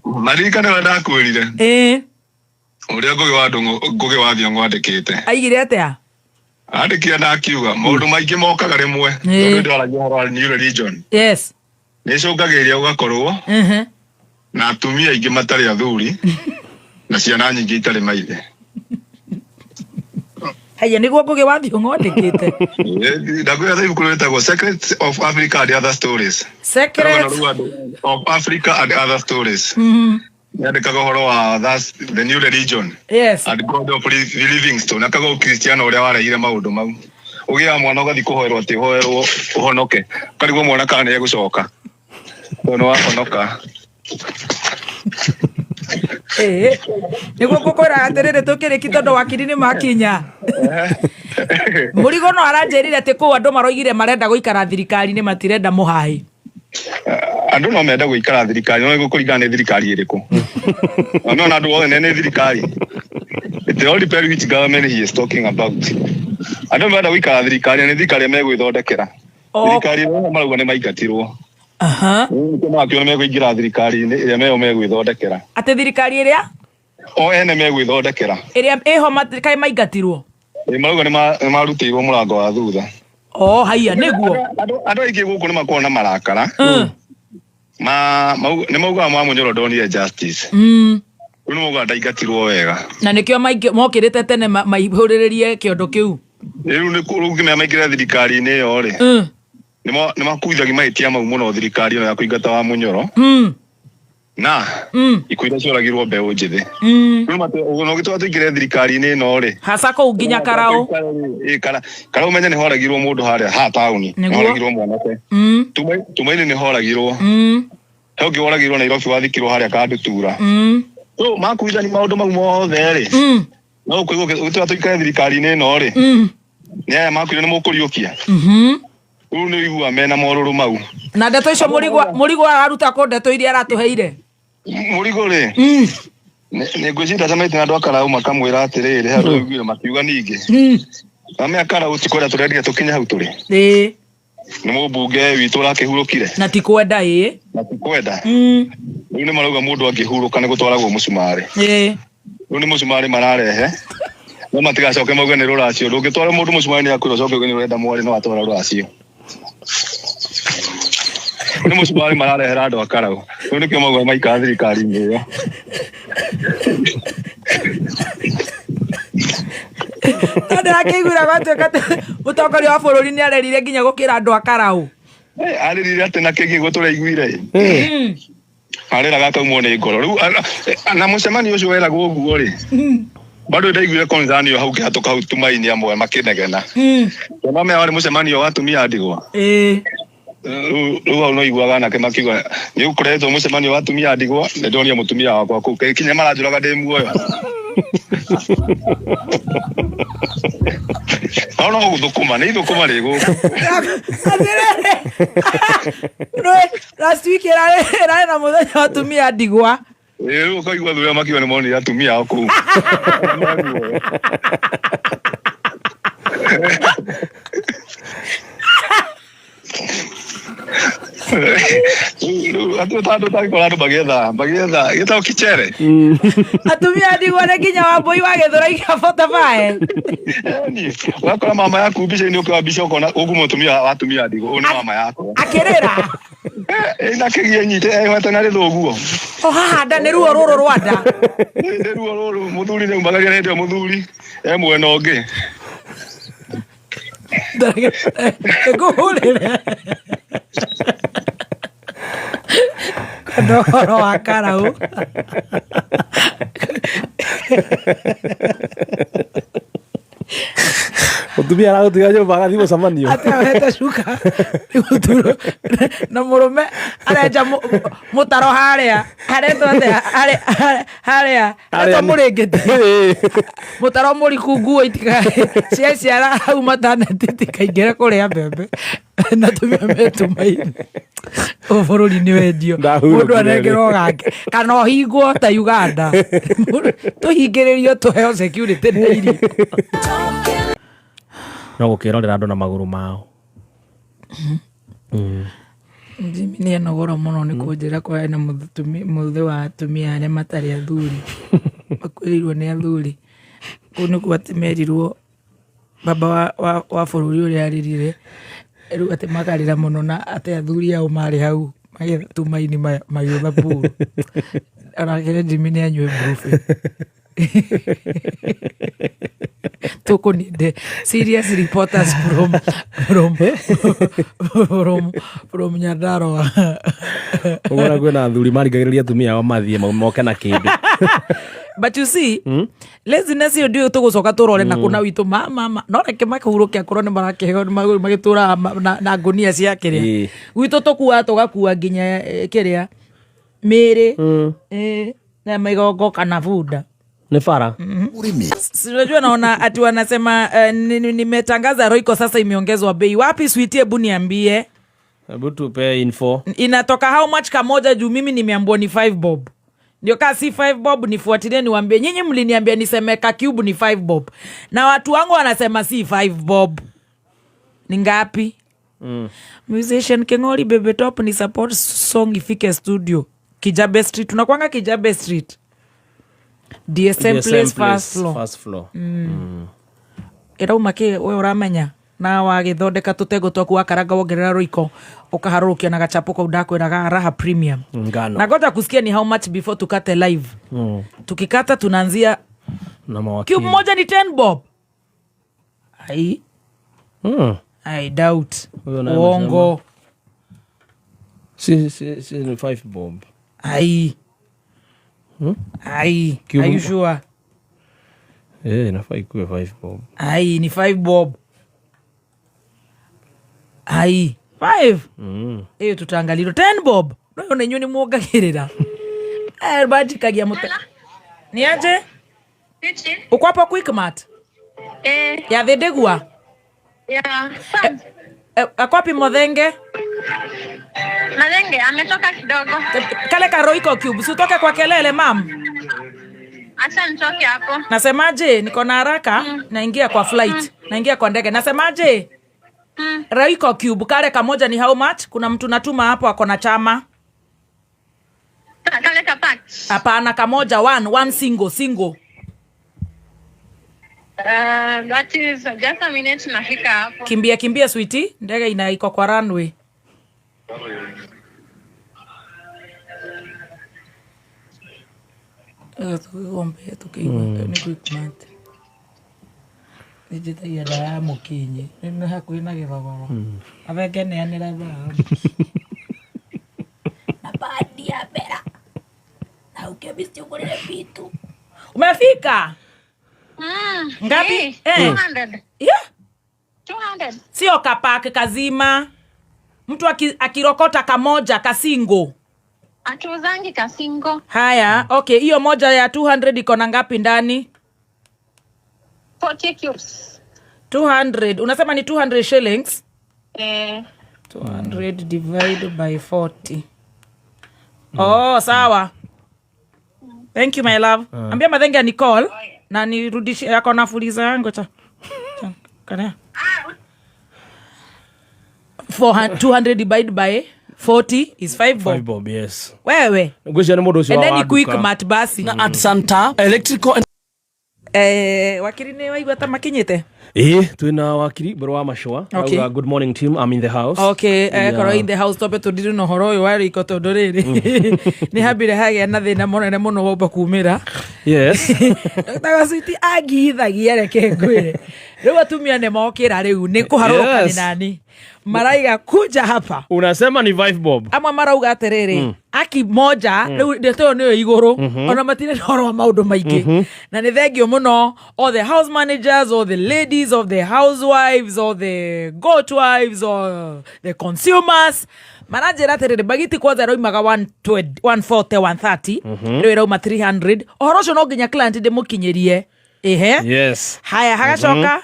Marika nä ndakwä rire å rä a ngå gä wa thiongo andäkä aigire atä andä kä na akiuga maå ndå maingä mokaga rä mwe tondå ndwaragia å horo wa new religion nä cångagä rä ria å gakorwo na atumia aingä matarä athuri na ciana nyingä itarä maithe haya nä guo ngå gä wa thiongo andäkä te ndakwä ra ibuku rä tagwo Secrets of Africa and Other Stories of Africa and Other Stories yandikaga horo wa the new religion and God of Livingstone akaga ukristiano uria waraire maundu mau ugia mwana ugathi kuhoerwo ati hoerwo uhonoke karigwo mwana kana nĩ egũcoka no wahonoka nĩguo ngũkwĩra atĩrĩrĩ tũkĩrĩki tondũ wakiri nĩ makinya mũrigo no aranjĩrire atĩ kũu andũ maroigire marenda gũikara thirikari-inĩ matirenda mũhaĩ andå no menda gå ikara thirikari no gå kåringana nä thirikari ä rä kå no na andå othe nä thirikari it all depends which government he is talking about andå menda gå ikara thirikari nä thirikari megwä thondekera thirikari no marauga nä maingatirwo makä megwä ingä ra thirikari-inä ä rä a meo megwä thondekera atä thirikari ä rä a o ene megwä thondekera ä rä a ä ho kaä maingatirwo marauga nä marutä irwo må rango wa thutha haiya nĩguo andũ aingĩ gũkũ nĩ makoragwo na marakara nĩ maugaga ma Munyoro ndonire justice rĩu nĩ maugaga ndaingatirwo wega na nĩkĩo mokĩrĩte tene maihũrĩrĩrie kĩondo kĩu rĩu ngĩmenya maingĩre thirikari-inĩ ĩyo rĩ nĩ makuithagia mahĩtia mau mũno thirikari ĩno ya kũingata wa Munyoro na ikuũ iria cioragirwo mbeũ njĩthĩ no gĩtũma tũingĩre thirikari-inĩ ĩno rĩ haca kũu nginya Karaũ Karaũ menye nĩ horagirwo mũndũ harĩa ha taũni nĩ horagirwo mwanake Tumaini nĩ horagirwo he ũngĩ woragirwo Nairobi wathikirwo harĩa Kandutura makuithani maũndũ mau mothe rĩ no ũkũigua gĩtũma tũingĩre thirikari-inĩ ĩno rĩ nĩ aya makuire nĩ mũkũriũkia rĩu nĩ ũigua mena morũrũ mau na ndeto icio mũrigo araruta kũ ndeto iria aratũheire mũrigo rĩ nĩ ngwĩciria acamĩte na andũ a Karaũ makamwĩra atĩrĩrĩ he andũ aiguire makiuga ningĩ amea Karaũ ti kwenda tũrendire tũkinye hau tũrĩ nĩ mũmbunge witũ ũrakĩhurũkire na ti kwenda na ti kwenda rĩu nĩ marauga mũndũ angĩhurũka nĩ gũtwaragwo mũcumarĩ rĩu nĩ mũcumarĩ mararehe no matigacoke mauge nĩ rũracio ndũngĩtwara mũndũ mũcumarĩ nĩ akwĩra ũcoke uge nĩ ũrenda mwarĩ no atwara rũracio nĩ mũcumarĩ mararehera andũ a Karaũ rĩu nĩkĩo mauga maikara thirikari-inĩ ĩyo ndĩrakĩiguĩra gwatuĩka mũtongoria wa bũrũri nĩ arerire nginya gũkĩra andũ a Karaũ arĩrire atĩ na kĩngĩ gũtũraiguire arĩraga akaumwo nĩ ngoro rĩu na mũcemanio ũcio weragwo ũguo rĩ bado ndaiguire concern yo hau kĩhatũka hau Tumaini amwe makĩnegena no mea warĩ mũcemanio wa atumia a ndigwa rĩu hau no iguaga anake makiuga nĩ ũkoretwo mũcemanio wa atumia a ndigwa nĩ ndonire mũtumia wakwa kũu kinya maranjũraga ndĩ muoyo no gũthũkũma nĩ ithũkũma rĩ gũkũ last week ĩrarĩ na mũthenya wa atumia a ndigwa rĩu ũkaigua thũrĩa makiuga nĩ monire atumia ao kũu andũ tagĩkora andũ magĩetha gĩtao kĩcere atumia ndigwa nĩ nginya Wambũi wa Gĩthũrai Botabae wakora mama yaku mbica-inĩ ũkĩwa mbica ũkona ũguo mũtumia wa atumia ndigwa ũyũ nĩ mama yakwa akĩrĩra ĩna kĩgie nyite ehwete na rĩthũguo haha nda nĩ ruo rũrũ rwa nda nĩ ruo rũrũ mũthuri nĩ umagaria nĩ ndĩ mũthuri mwena ũngĩ ngũhũrĩre ndoro wa Karaũ mũtumia aragũtiga nyũmba agathiĩ mũcemanio atahete cuka na mũrũme arenja mũtaro harĩa haretwo harĩa haretwo mũrĩngĩti mũtaro mũriku nguo ciaciara hau mataneti tikaingĩre kũrĩa mbembe na tumia me Tumaini bũrũri nĩ wendio mũndũ anengerwo gake kana ũhingwo ta Uganda tũhingĩrĩrio tũheo security nĩ irio no gũkĩrorera andũ na magũrũ mao Jimmy ni anogora muno ni kunjira kwa na muthe wa atumia aria matari athuri makwirirwo ni athuri kunu kwatemerirwo baba wa bururi uria aririre riu ati makarira muno na ati athuri au mari hau magitumaini magitha puru ana kire Jimmy ni anywe brufe toko ni the serious reporters from Nyandarua Ugora kwena athuri marigagiriria tumia wa mathie moke na kindu. But you see, laziness yo ndio tugucoka turore na kuna witu mama no reke makahurukia korone marakehego magitura na ngonia cia kiria witu tukua tugakua nginya kiria miri na migongo kana bunda ni fara. Unajua naona ati wanasema nimetangaza Royco sasa imeongezwa bei. Wapi sweetie, hebu niambie. Hebu tupe info. Inatoka how much kamoja juu mimi nimeambiwa ni 5 bob. Ndio kasi si 5 bob nifuatilie niwaambie. Nyinyi mliniambia niseme ka cube ni 5 bob. Na watu wangu wanasema si 5 bob. Ni ngapi? Musician Kengori Bebe Top ni support song ifike studio. Kijabe Street. Tunakuanga Kijabe Street. DSM Place first floor. Era umake we uramenya na wagithondeka tutego twaku wakaranga wongerera Royco ukaharukia na gachapo kwa udako na raha premium. Na ngoja kusikia ni how much before tukate live. Tukikata tunaanzia na mawakili. Cube moja ni 10 bob. I doubt. Uongo. Si ni 5 bob. Are you sure? Inafaa ikuwe 5 bob. Ni 5 bob. 5. Tutaangalia 10 bob. No nenyu ni muogagirira. Bati kagia muta. Ni aje? Pichi. Uko hapo Quickmart? Ya Thedegua? Ya. Akwapi Modhenge? Madenge ametoka kidogo. Kale ka Royco cube, si utoke kwa kelele mam. Acha nitoke hapo. Nasemaje, niko na haraka, naingia kwa flight, naingia kwa ndege. Nasemaje? Royco cube kale kamoja ni how much? Kuna mtu natuma hapo ako na chama. Kale ka pack. Hapana, kamoja one single. That is just a minute nafika hapo. Kimbia sweetie, ndege iko kwa runway. Tuombe tukiwa ni Quickmart. Nijita ya mukinye. Nina hakuina githogoro. Abenge ne anira ba. Na badi ya bera. Na ukebisi ngorele vitu. Umefika? Ngapi? 200. Yeah. 200. Sio kapake kazima. Mtu akirokota kamoja kasingo. Atuzangi kasingo. Haya, okay, hiyo moja ya 200 iko na ngapi ndani? 40 cubes. 200. Unasema ni 200 shillings? 200 divided by 40. Oh, sawa. Thank you my love. Ambia Madhenge ni call na nirudishie yako na fuliza yangu cha. Kana. 200 divided by 40 is 5 bob. 5 bob, yes. Wewe. Ngwisha ni modo sio wa. And then Quickmart basi. Na at Santa Electrical wakiri ni waigua ta makinyite. Twina wakiri bro wa mashwa. Okay. Good morning team, I'm in the house. Okay, koro in the house tope tudiru no horo yo wari ko tondorere. Ni habire hage na thina monene muno gomba kumira. Yes. Dr. Sweetie agithagia reke ngwire. Riu atumia ne mokira riu ni kuharuka ni nani. Maraiga kuja hapa. Unasema ni 5 bob. Ama marauga aterere. Aki moja riu ndeto niyo iguru. Ona matine horo wa maundu maingi. Na ni thengio muno all the house managers, all the ladies of the housewives, or the goat wives, or the consumers. Manajera terere bagiti kwanza roimaga 140 130 rero irauma 300 ohorosho no nginya client de mukinyerie Yes. Haya hagacoka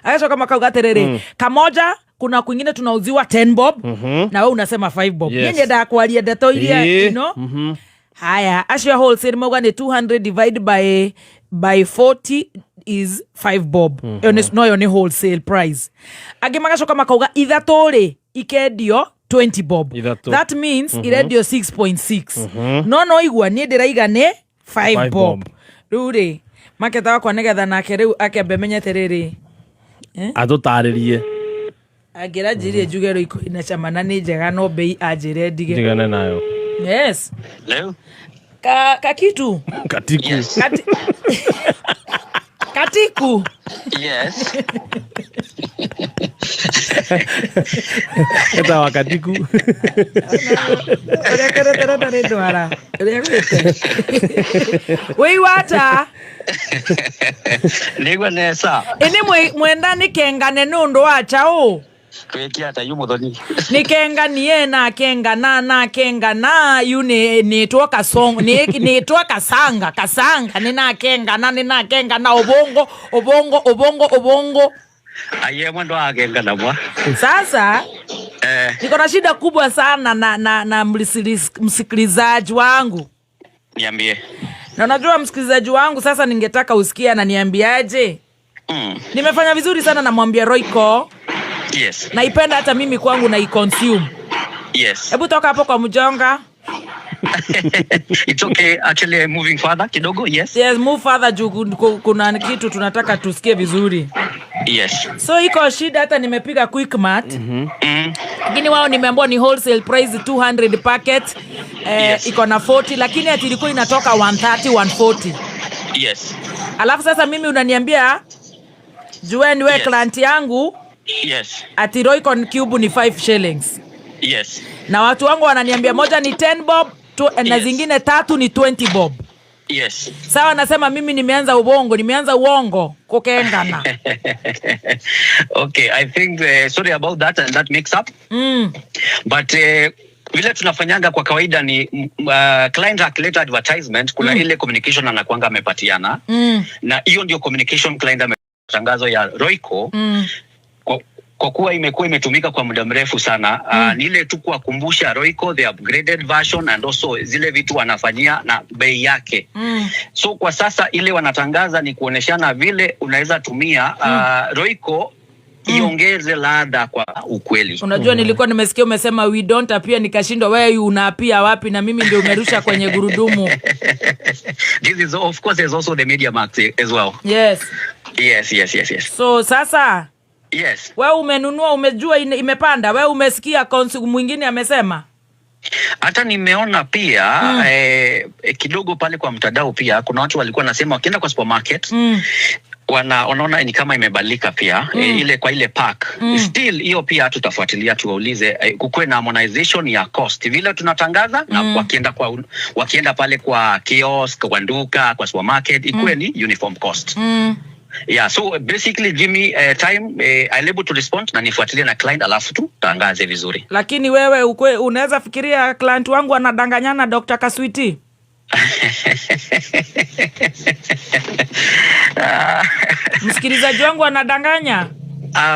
hagacoka makauga terere kamoja kuna kwingine tunauziwa 10 bob na wewe unasema 5 bob. Nyenye da kwalia ndeto ilia you know. Haya acio wholesale moga ni 200 divided by 40 is 5 bob. No yo ni wholesale price. Agi magacoka makauga ithaturi ikendio 20 bob. Ithatu. That means irendio 6.6. No igua ni ndiraiga ni 5 bob. Ruri maketa wakwa nigetha nake riu akembe menyete riri atutaririe agira njiri njuge Royco ina cama na ni njega no bei anjire ndige ndigane nayo. Yes. Leo Kakitu Katiku. Yes. Katiku. Yes. Eta wakatiku. Wei wata Nigwa nesa. Ini mwenda nikengane nundu wacha u Kwekia ata yumuthoni. nikenganie na kengana yune nitwa song nitwa kasanga nina kengana obongo Aye mwendo agenga na mwa. sasa niko na shida kubwa sana na msikilizaji wangu. Niambie. Na unajua msikilizaji wangu sasa ningetaka usikie na niambiaje? Nimefanya vizuri sana na mwambia Royco. Yes. Naipenda hata mimi kwangu na i-consume. Yes. Hebu toka hapo kwa mjonga. It's okay. Actually moving further kidogo. Yes. Yes, move further juu kuna kitu tunataka tusikie vizuri. Yes. So iko shida hata nimepiga quick mat. Lakini wao nimeambiwa ni wholesale price 200 packet. Yes. Iko na 40 lakini ati ilikuwa inatoka 130 140. Yes. Alafu sasa mimi unaniambia jueni we client yangu. Yes. Ati Royco Cube ni 5 shillings. Yes. Na watu wangu wananiambia moja ni 10 bob na Yes. zingine 3 ni 20 bob. Yes. Sawa, nasema mimi nimeanza uongo kukengana. Okay, I think sorry about that and that mix up. But vile tunafanyanga kwa kawaida ni client akileta advertisement kuna ile communication anakuanga amepatiana. Na hiyo ndio communication client ametangazo ya Royco. Kwa kuwa imekuwa imetumika kwa muda mrefu sana, ni ile tu kuwakumbusha Royco the upgraded version and also zile vitu wanafanyia na bei yake. So kwa sasa ile wanatangaza ni kuoneshana vile unaweza tumia Royco iongeze ladha kwa ukweli. Unajua nilikuwa nimesikia umesema we don't appear, nikashindwa wewe unaapia wapi na mimi ndio umerusha kwenye gurudumu. This is of course there's also the media marks as well. Yes. Yes. So sasa Yes. wewe umenunua, umejua imepanda, wewe umesikia mwingine amesema? Hata nimeona pia kidogo pale kwa mtandao pia kuna watu walikuwa nasema wakienda kwa supermarket wanaona ni kama imebadilika pia ile kwa ile pack. Still hiyo pia tutafuatilia tuwaulize kukue na harmonization ya cost vile tunatangaza na wakienda pale kwa kiosk, kwa duka, kwa supermarket ikue ni uniform cost. Yeah, so basically give me time I'll able to respond na nifuatilie na client alafu tu tangaze vizuri. Lakini wewe unaweza fikiria client wangu anadanganyana Dr. Kaswiti? Msikilizaji wangu anadanganya?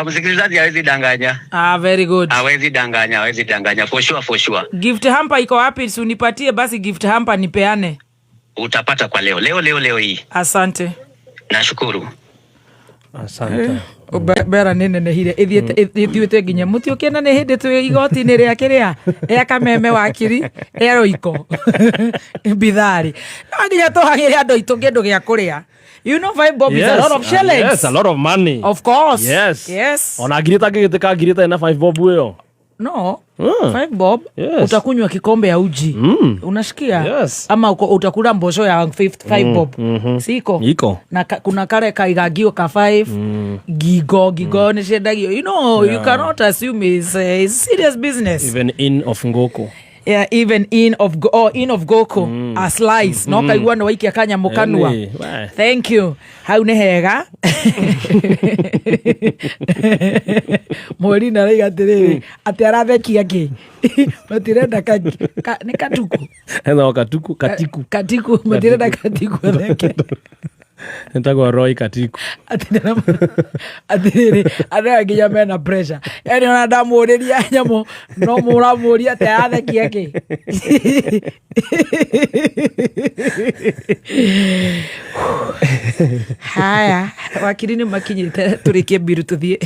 Msikilizaji hawezi danganya. Very good. Hawezi danganya for sure. Gift hamper iko wapi? Si unipatie basi gift hamper nipeane. Utapata kwa leo hii. Asante. Nashukuru. Asante. Bera nene hire ithiete nginya mutiukena ne hindi tu igoti ni ria kiria ya kameme wakiri ya Royco bidhari nginya tuhagire andu itu kindu gia kuria. You know 5 bob is a lot of shillings. Yes, a lot of money. Of course. Yes. Ona girita gigitika girita na 5 bob hiyo. No. 5 bob. Yes. Utakunywa kikombe ya uji. Unashikia? Yes. Ama utakula mbosho ya 5 bob. Siko? Iko. Na kuna kare kaigagio ka 5. Gigo ni shedagio. You know, you cannot assume it's serious business. Even in of Ngoko. Yeah, even in of Goko a slice no kaigua no waikia kanya mukanua. Thank you. Hau ni hega. Morina raiga tiriri ati arathekia ki matirenda ni katuku Eno katiku matirenda katiku theke Nitagwa Roy Katiku. Atiri nginya mena pressure. Yani ona ndamuriria nyamo no muramuria te athekia ki. Haya, wakiri ni makinyite turikie biru tuthie.